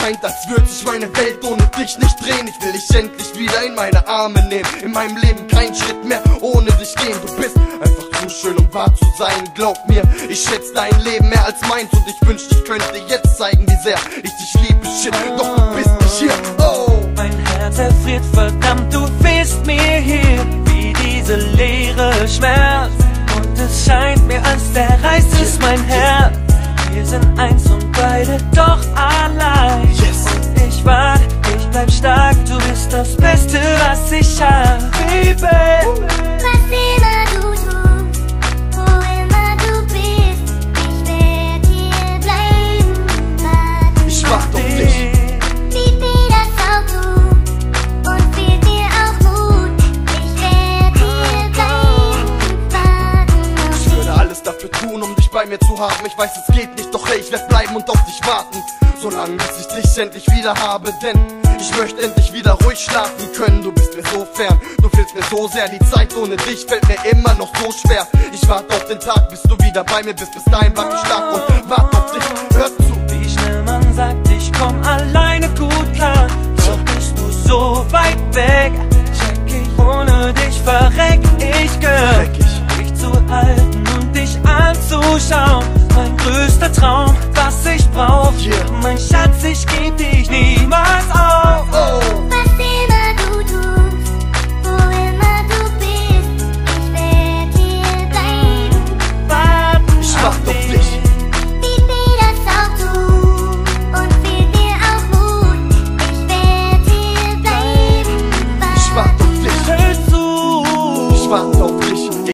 scheint, als würde sich meine Welt ohne dich nicht drehen. Ich will dich endlich wieder in meine Arme nehmen. In meinem Leben kein Schritt mehr ohne dich gehen. Du bist einfach zu schön, um wahr zu sein. Glaub mir, ich schätze dein Leben mehr als meins. Und ich wünschte, ich könnte dir jetzt zeigen, wie sehr ich dich liebe. Shit, doch du bist nicht hier. Oh, mein Herz erfriert, verdammt, du fehlst mir hier. Wie diese Leere schmerzt. Und es scheint mir, als zerreißt es mein Herz. Wir sind eins und beide doch allein. yes. Und ich warte, ich bleib stark, du bist das Beste, was ich hab, Baby. Was immer du tust, wo immer du bist, ich werd hier bleiben, warten. Ich warte auf dich. Wie weh das auch tut, und fehlt mir auch Mut, ich werd hier bleiben, warten auf Ich würde alles dafür tun, um dich bei mir zu haben. Ich weiß, es geht nicht, doch hey, ich werd bleiben und auf dich warten. Solange bis ich dich endlich wieder habe, denn ich möchte endlich wieder ruhig schlafen können. Du bist mir so fern, du fehlst mir so sehr. Die Zeit ohne dich fällt mir immer noch so schwer. Ich warte auf den Tag, bis du wieder bei mir bist. Bis dahin warte ich stark und warte auf dich. Hör zu. Wie schnell man sagt, ich komm alleine gut klar. Doch bist du so weit weg. Check ich, ohne dich verreck ich, Girl. Dich zu halten und dich anzuschauen. Mein größter Traum, was ich brauch. Yeah. Mein Schatz, ich geb dich